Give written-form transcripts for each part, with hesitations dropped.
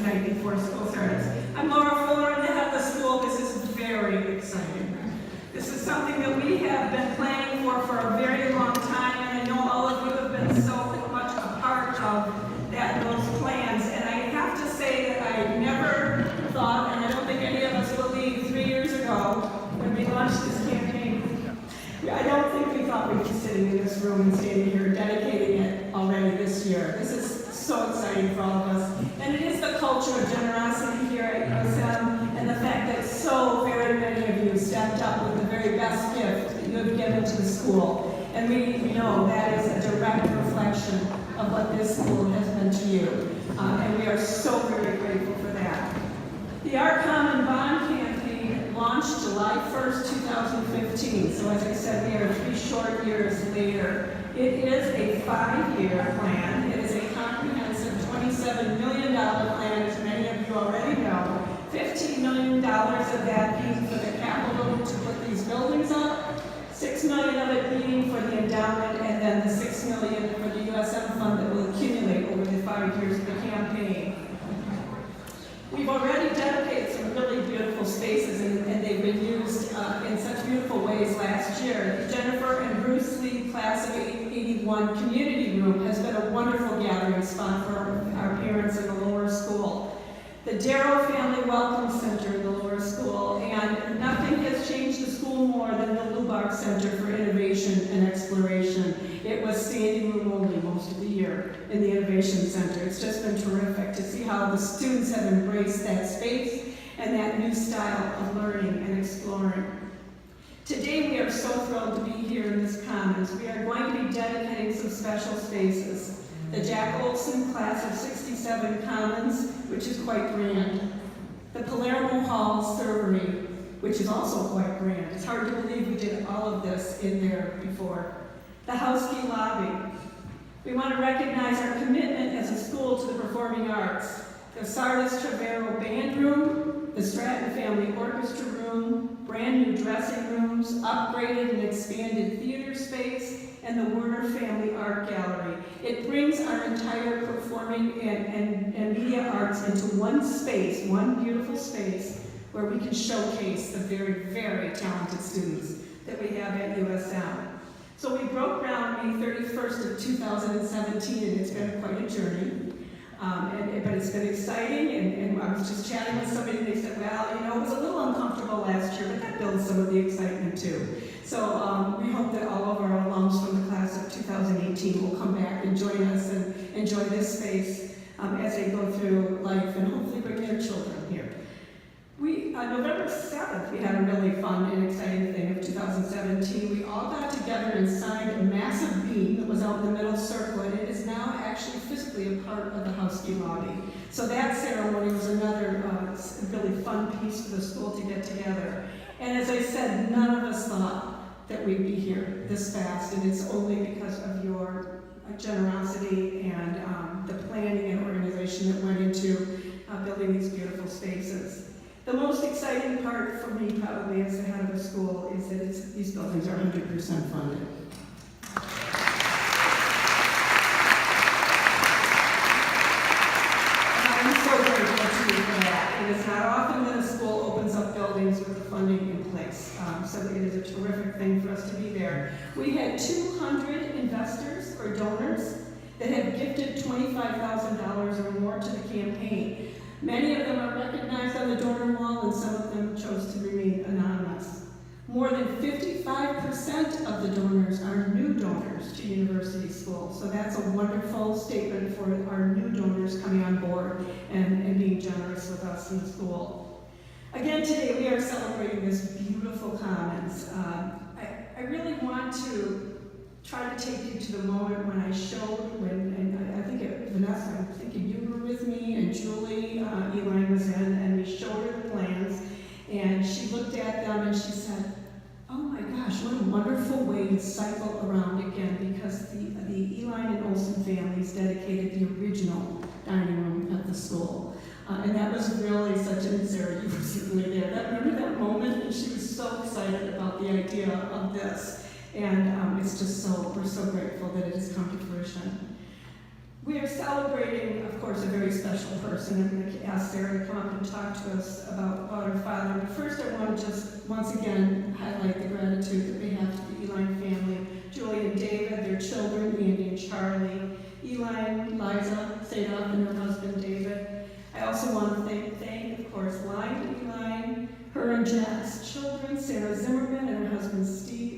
tonight before school starts. I'm Laura Fuller, and the head of the school. This is very exciting. This is something that we have been planning for a very long time, and I know all of you have been so much a part of those plans. And I have to say that I never thought, and I don't think any of us believed 3 years ago when we launched this campaign, I don't think we thought we'd be sitting in this room and standing here dedicating it already this year. This is so exciting for all of us. And it is the culture of generosity here at USM, and the fact that so very many of you stepped up with the very best gift that you have given to the school. And we know that is a direct reflection of what this school has been to you. And we are so very grateful for that. The Our Common Bond campaign launched July 1st, 2015. So as I said, we are 3 short years later. It is a 5-year plan. It is a comprehensive $27 million plan, as many of you already know. $15 million of that being for the capital to put these buildings up, $6 million of it being for the endowment, and then the $6 million for the USM fund that will accumulate over the 5 years of the campaign. We've already dedicated some really beautiful spaces, and they've been used in such beautiful ways last year. The Jennifer and Bruce Lee Class of 81 Community Room has been a wonderful gathering spot for our parents in the lower school. The Darrow Family Welcome Center in the lower school, and nothing has changed the school more than the Lubar Center for Innovation and Exploration. It was standing room only most of the year in the Innovation Center. It's just been terrific to see how the students have embraced that space and that new style of learning and exploring. Today we are so thrilled to be here in this Commons. We are going to be dedicating some special spaces. The Jack Olson Class of 67 Commons, which is quite grand. The Palermo Hall Servery, which is also quite grand. It's hard to believe we did all of this in there before. The Houski Lobby. We want to recognize our commitment as a school to the performing arts. The Sardis Trevero Band Room, the Stratton Family Orchestra Room, brand new dressing rooms, upgraded and expanded theater space, and the Werner Family Art Gallery. It brings our entire performing and media arts into one space, one beautiful space, where we can showcase the very, very talented students that we have at USM. So we broke ground May 31st of 2017, and it's been quite a journey. But it's been exciting, and I was just chatting with somebody, and they said, well, you know, it was a little uncomfortable last year, but that builds some of the excitement too. So we hope that all of our alums from the class of 2018 will come back and join us and enjoy this space as they go through life, and hopefully bring their children here. November 7th, we had a really fun and exciting thing of 2017. We all got together and signed a massive beam that was out in the middle circle, and it is now actually physically a part of the Houski lobby. So that ceremony was another really fun piece for the school to get together. And as I said, none of us thought that we'd be here this fast, and it's only because of your generosity and the planning and organization that went into building these beautiful spaces. The most exciting part for me, probably as the head of the school, is that these buildings are 100% funded. I'm so grateful to you for that. It is not often that a school opens up buildings with the funding in place, so it is a terrific thing for us to be there. We had 200 investors or donors that have gifted $25,000 or more to the campaign. Many of them are recognized on the donor wall, and some of them chose to remain anonymous. More than 55% of the donors are new donors to university schools, so that's a wonderful statement for our new donors coming on board and being generous with us in the school. Again, today we are celebrating this beautiful Commons. I really want to try to take you to the moment when I showed, and I think Vanessa, I'm thinking you were with me, and Julie, Elaine was in, and we showed her the plans, and she looked at them and she said, oh my gosh, what a wonderful way to cycle around again, because the Elaine and Olsen families dedicated the original dining room at the school. And that was really such an, Sarah, you were certainly there. Remember that moment? And she was so excited about the idea of this. And it's just we're so grateful that it has come to fruition. We are celebrating, of course, a very special person. I'm going to ask Sarah to come up and talk to us about her father. But first, I want to just once again highlight the gratitude that we have to the Eline family. Julie and David, their children, Andy and Charlie, Eline, Liza, Sadov, and her husband, David. I also want to thank, of course, Eline, her and Jack's children, Sarah Zimmerman and her husband, Steve,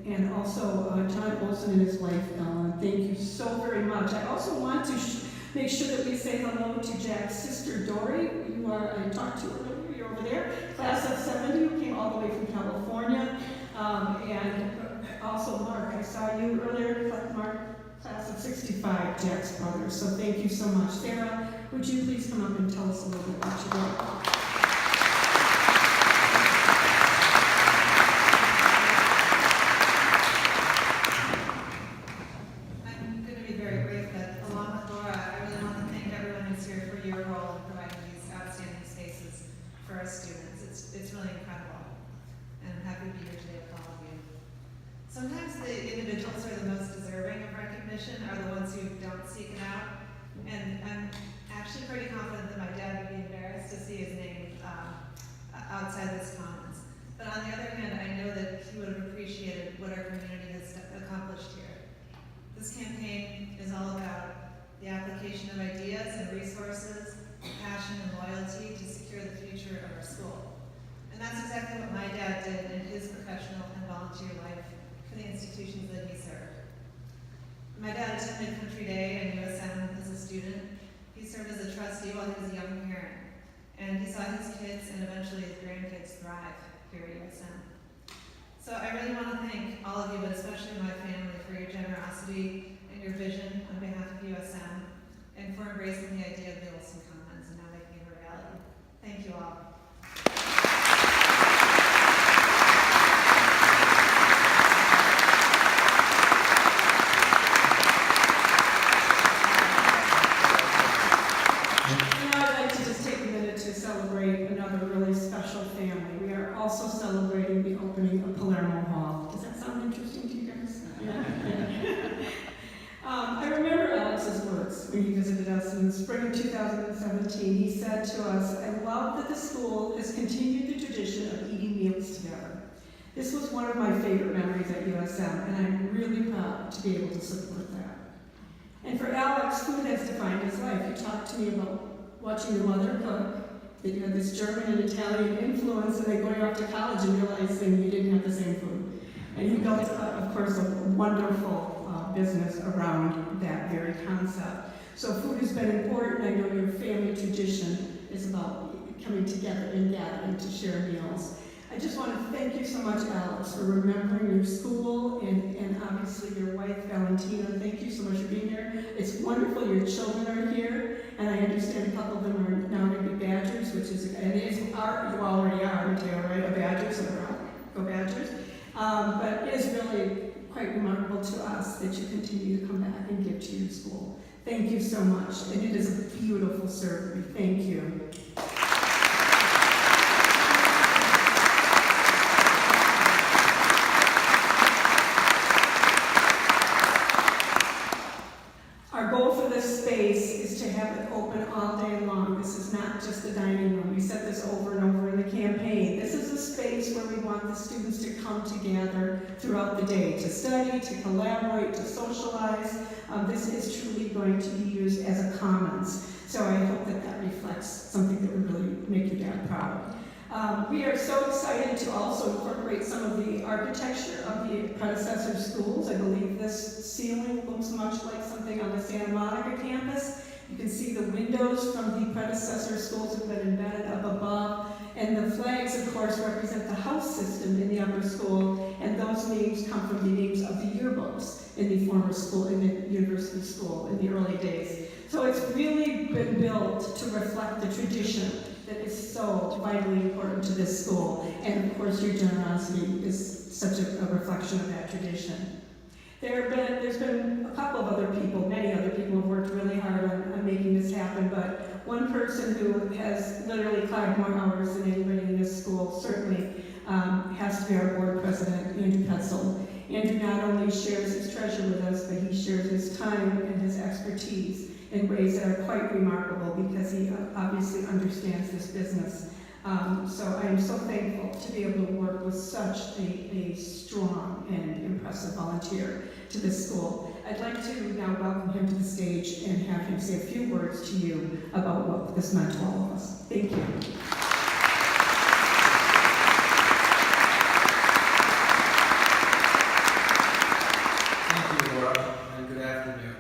and also John Olson and his wife, Ellen. Thank you so very much. I also want to make sure that we say hello to Jack's sister, Dory. I talked to her earlier, you're over there. Class of 70, who came all the way from California. And also Mark, I saw you earlier, Mark, class of 65, Jack's brother. So thank you so much. Sarah, would you please come up and tell us a little bit about your work? Sometimes the individuals who are the most deserving of recognition are the ones who don't seek it out. And I'm actually pretty confident that my dad would be embarrassed to see his name outside this commons. But on the other hand, I know that he would have appreciated what our community has accomplished here. This campaign is all about the application of ideas and resources, passion and loyalty to secure the future of our school. And that's exactly what my dad did in his professional and volunteer life for the institutions that he served. My dad attended Country Day and USM as a student. He served as a trustee while he was a young parent. And he saw his kids and eventually his grandkids thrive here at USM. So I really want to thank all of you, but especially my family, for your generosity and your vision on behalf of USM and for embracing the idea of the Olson Commons and now making it a reality. Thank you all. Also celebrating the opening of Palermo Hall. Does that sound interesting to you guys? Yeah. I remember Alex's words when he visited us in the spring of 2017. He said to us, "I love that the school has continued the tradition of eating meals together. This was one of my favorite memories at USM, and I'm really proud to be able to support that." And for Alex, food has defined his life. He talked to me about watching your mother cook, that you had this German and Italian influence, and then going off to college and realizing you didn't have the same food. And he built, of course, a wonderful business around that very concept. So food has been important. I know your family tradition is about coming together and gathering to share meals. I just want to thank you so much, Alex, for remembering your school and obviously your wife, Valentina. Thank you so much for being here. It's wonderful your children are here, and I understand a couple of them are now going to be Badgers, which is, and you already are, Mateo, right? A Badgers, so go Badgers. But it is really quite remarkable to us that you continue to come back and give to your school. Thank you so much, and it is a beautiful ceremony. Thank you. Our goal for this space is to have it open all day long. This is not just a dining room. We said this over and over in the campaign. This is a space where we want the students to come together throughout the day, to study, to collaborate, to socialize. This is truly going to be used as a commons. So I hope that that reflects something that would really make your dad proud. We are so excited to also incorporate some of the architecture of the predecessor schools. I believe this ceiling looks much like something on the Santa Monica campus. You can see the windows from the predecessor schools have been embedded up above. And the flags, of course, represent the house system in the upper school. And those names come from the names of the yearbooks in the former school, in the university school in the early days. So it's really been built to reflect the tradition that is so vitally important to this school. And of course, your generosity is such a reflection of that tradition. There's been a couple of other people, many other people have worked really hard on making this happen, but one person who has literally climbed more hours than anybody in this school certainly has to be our board president, Andrew Petzel. Andrew not only shares his treasure with us, but he shares his time and his expertise in ways that are quite remarkable because he obviously understands this business. So I am so thankful to be able to work with such a strong and impressive volunteer to this school. I'd like to now welcome him to the stage and have him say a few words to you about what this meant to all of us. Thank you. Thank you, Laura, and good afternoon.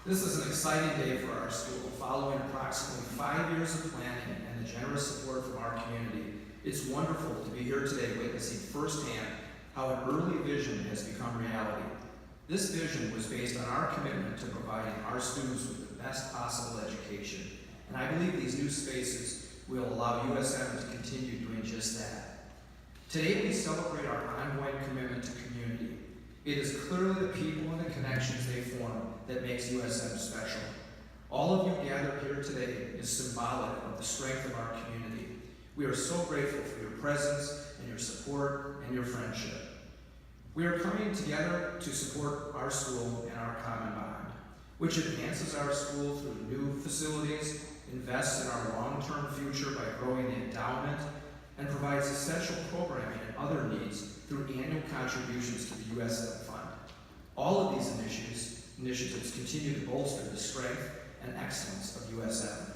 This is an exciting day for our school, following approximately 5 years of planning and the generous support from our community. It's wonderful to be here today witnessing firsthand how an early vision has become reality. This vision was based on our commitment to providing our students with the best possible education, and I believe these new spaces will allow USM to continue doing just that. Today we celebrate our ongoing commitment to community. It is clearly the people and the connections they form that makes USM special. All of you gathered here today is symbolic of the strength of our community. We are so grateful for your presence and your support and your friendship. We are coming together to support our school and our common bond, which advances our school through new facilities, invests in our long-term future by growing the endowment, and provides essential programming and other needs through annual contributions to the USM Fund. All of these initiatives continue to bolster the strength and excellence of USM.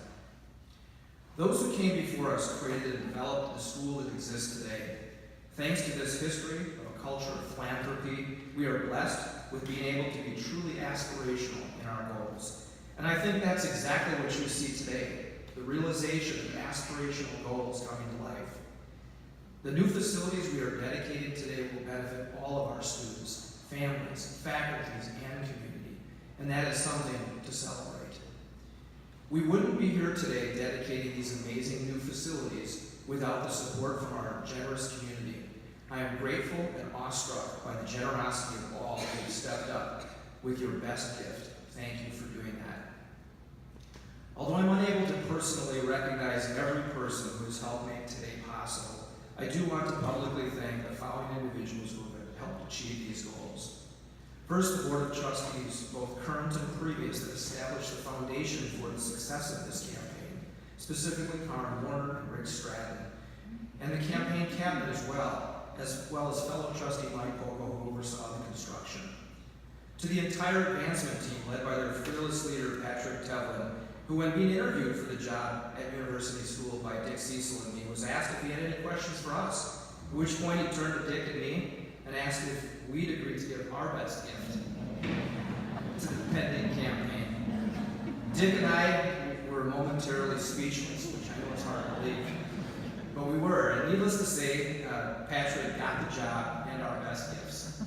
Those who came before us created and developed the school that exists today. Thanks to this history of a culture of philanthropy, we are blessed with being able to be truly aspirational in our goals. And I think that's exactly what you see today, the realization of aspirational goals coming to life. The new facilities we are dedicating today will benefit all of our students, families, faculties, and community, and that is something to celebrate. We wouldn't be here today dedicating these amazing new facilities without the support from our generous community. I am grateful and awestruck by the generosity of all who have stepped up with your best gift. Thank you for doing that. Although I'm unable to personally recognize every person who has helped make today possible, I do want to publicly thank the following individuals who have helped achieve these goals. First, the Board of Trustees, both current and previous, that established the foundation for the success of this campaign, specifically Karen Warner and Rick Stratton, and the campaign cabinet as well as fellow trustee Mike Pogo, who oversaw the construction. To the entire advancement team, led by their fearless leader, Patrick Tevlin, who, when being interviewed for the job at University School by Dick Cecil and me, was asked if he had any questions for us, at which point he turned to Dick and me and asked if we'd agreed to give our best gift to the pending campaign. Dick and I were momentarily speechless, which I know is hard to believe, but we were. And needless to say, Patrick got the job and our best gifts.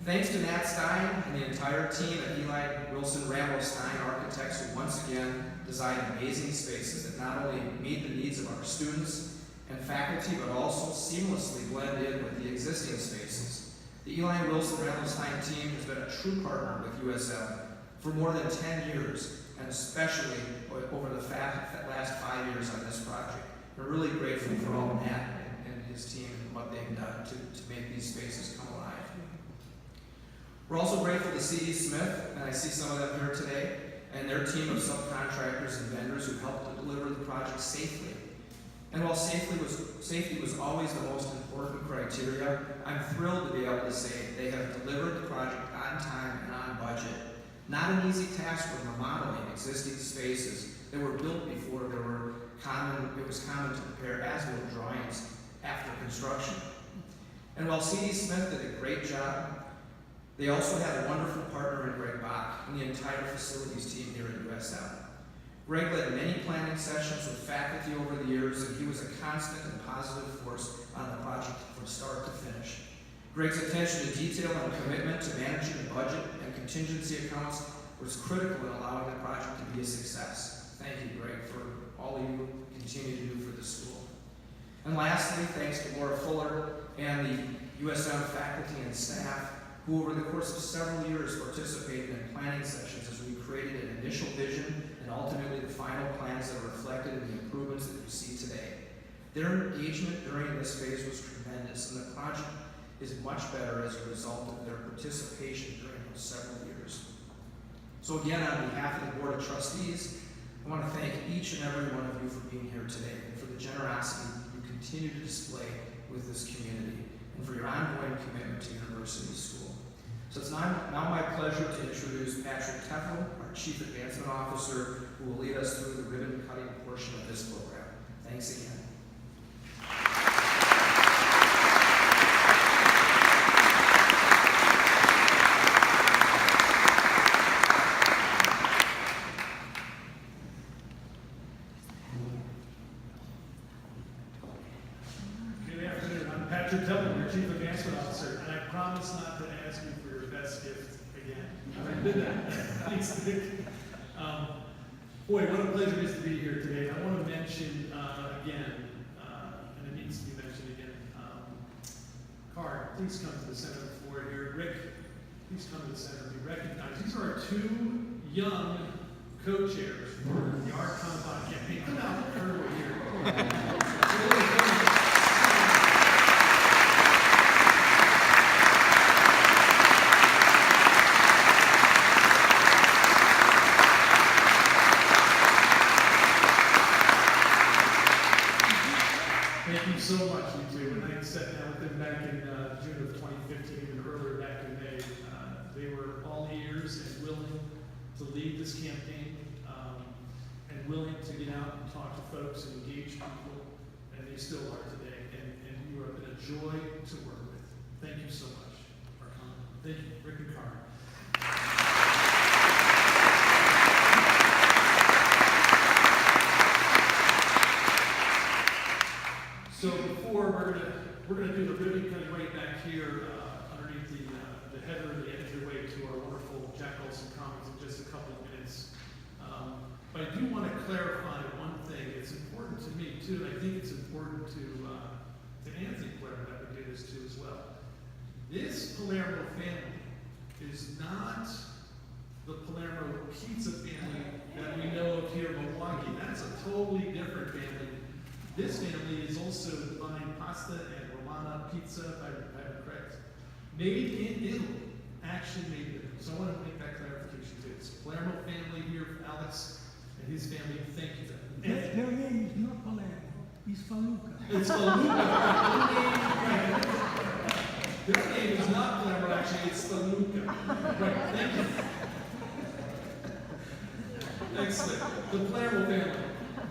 Thanks to Nat Stein and the entire team at Eli Wilson Ramos Stein Architects, who once again designed amazing spaces that not only meet the needs of our students and faculty, but also seamlessly blend in with the existing spaces. The Eli Wilson Ramos Stein team has been a true partner with USM for more than 10 years, and especially over the last 5 years on this project. We're really grateful for all Nat and his team and what they've done to make these spaces come alive. We're also grateful to C.D. Smith, and I see some of them here today, and their team of subcontractors and vendors who helped to deliver the project safely. And while safety was always the most important criteria, I'm thrilled to be able to say they have delivered the project on time and on budget. Not an easy task when remodeling existing spaces that were built before it was common to prepare as-built drawings after construction. And while C.D. Smith did a great job, they also had a wonderful partner in Greg Bach and the entire facilities team here at USM. Greg led many planning sessions with faculty over the years, and he was a constant and positive force on the project from start to finish. Greg's attention to detail and commitment to managing the budget and contingency accounts was critical in allowing the project to be a success. Thank you, Greg, for all you continue to do for the school. And lastly, thanks to Laura Fuller and the USM faculty and staff, who over the course of several years participated in planning sessions as we created an initial vision and ultimately the final plans that are reflected in the improvements that you see today. Their engagement during this phase was tremendous, and the project is much better as a result of their participation during those several years. So again, on behalf of the Board of Trustees, I want to thank each and every one of you for being here today and for the generosity you continue to display with this community and for your ongoing commitment to University School. So it's now my pleasure to introduce Patrick Teffel, our Chief Advancement Officer, who will lead us through the ribbon cutting portion of this program. Thanks again. Patrick Teffel, your Chief Advancement Officer, and I promise not to ask you for your best gift again. I already did that. Thanks, Nick. Boy, what a pleasure it is to be here today. I want to mention again, and it needs to be mentioned again, Card, please come to the center of the floor here. Rick, please come to the center and be recognized. These are our two young co-chairs for the Art Combat campaign. Come out early here. So much, you two. When I sat down with them back in June of 2015 and earlier back in May, they were all ears and willing to lead this campaign and willing to get out and talk to folks and engage people, and they still are today. And you have been a joy to work with. Thank you so much. Thank you, Rick and Carmen. So before we're gonna do the ribbon cutting right back here underneath the header and the entryway to our wonderful Jack Olson Commons in just a couple of minutes. But I do want to clarify one thing. It's important to me too. I think it's important to Anthony Palermo that we do this to as well. This Palermo family is not the Palermo pizza family that we know of here in Milwaukee. That's a totally different family. This family is also Divine Pasta and Romana Pizza, if I'm correct, made in Italy, actually made in Italy. So I want to make that clarification too. It's a Palermo family here for Alex and his family. Thank you. Their name is not Palermo, it's Faluca. It's Faluca. Right. Their name is not Palermo, actually, it's Faluca. Right, thank you. Excellent. The Palermo family,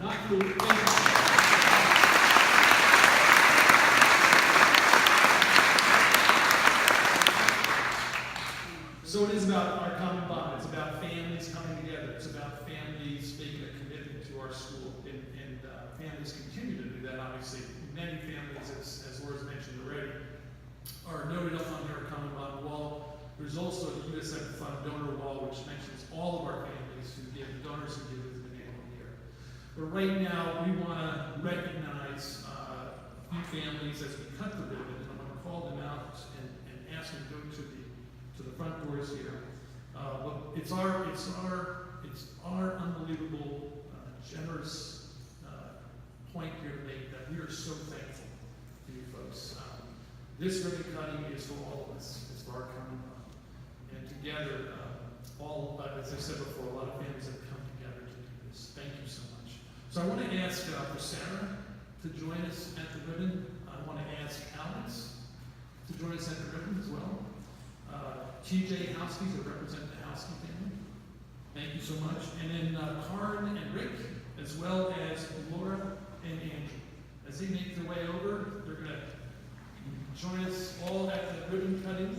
not Faluca. Thank you. So it is about our common bond. It's about families coming together. It's about families making a commitment to our school. And families continue to do that, obviously. Many families, as Laura's mentioned already, are noted up on their common bond wall. There's also the USF Fund donor wall, which mentions all of our families who give, donors who give at the beginning of the year. But right now, we want to recognize a few families as we cut the ribbon. And I'm going to call them out and ask them to go to the front doors here. But it's our unbelievable, generous point here to make that we are so thankful to you folks. This ribbon cutting is for all of us. It's for our common bond. And together, as I said before, a lot of families have come together to do this. Thank you so much. So I want to ask for Sarah to join us at the ribbon. I want to ask Alex to join us at the ribbon as well. TJ Houskies, who represent the Houski family. Thank you so much. And then Karen and Rick, as well as Laura and Andrew. As they make their way over, they're going to join us all at the ribbon cutting.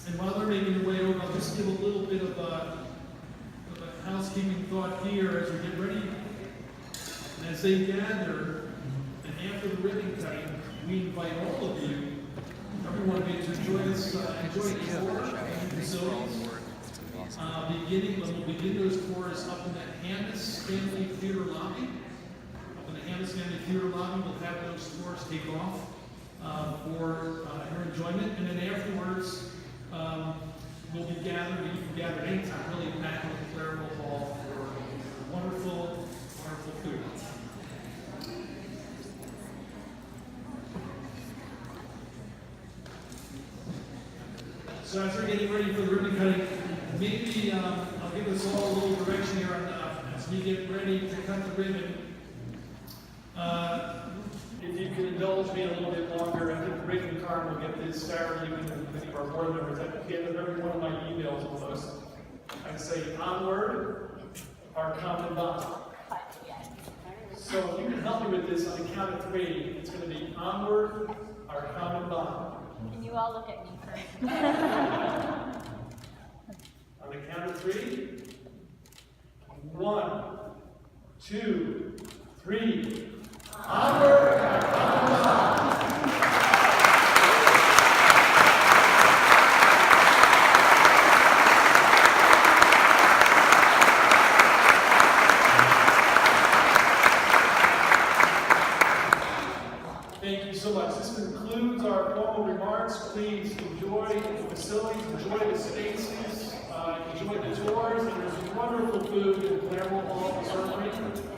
And while they're making their way over, I'll just give a little bit of a housekeeping thought here as we get ready. And as they gather, and after the ribbon cutting, we invite all of you, everyone, to join us, enjoy the tour of the facilities. We'll begin those tours up in the Hammes Family Theater lobby. Up in the Hammes Family Theater lobby, we'll have those tours take off for your enjoyment. And then afterwards, we'll be gathered, you can gather anytime, really back in the Palermo Hall for wonderful, wonderful food. So as we're getting ready for the ribbon cutting, maybe I'll give us all a little direction here as we get ready to cut the ribbon. If you could indulge me a little bit longer, I think the ribbon card will get this Saturday with many of our board members. At the end of every one of my emails almost, I say onward, our common bond. So if you can help me with this on the count of 3, it's going to be onward, our common bond. Can you all look at me first? On the count of 3. 1, 2, 3. Onward, our common bond. Thank you so much. This concludes our formal remarks. Please enjoy the facilities, enjoy the spaces, enjoy the tours, and there's wonderful food in Claremont Hall serving.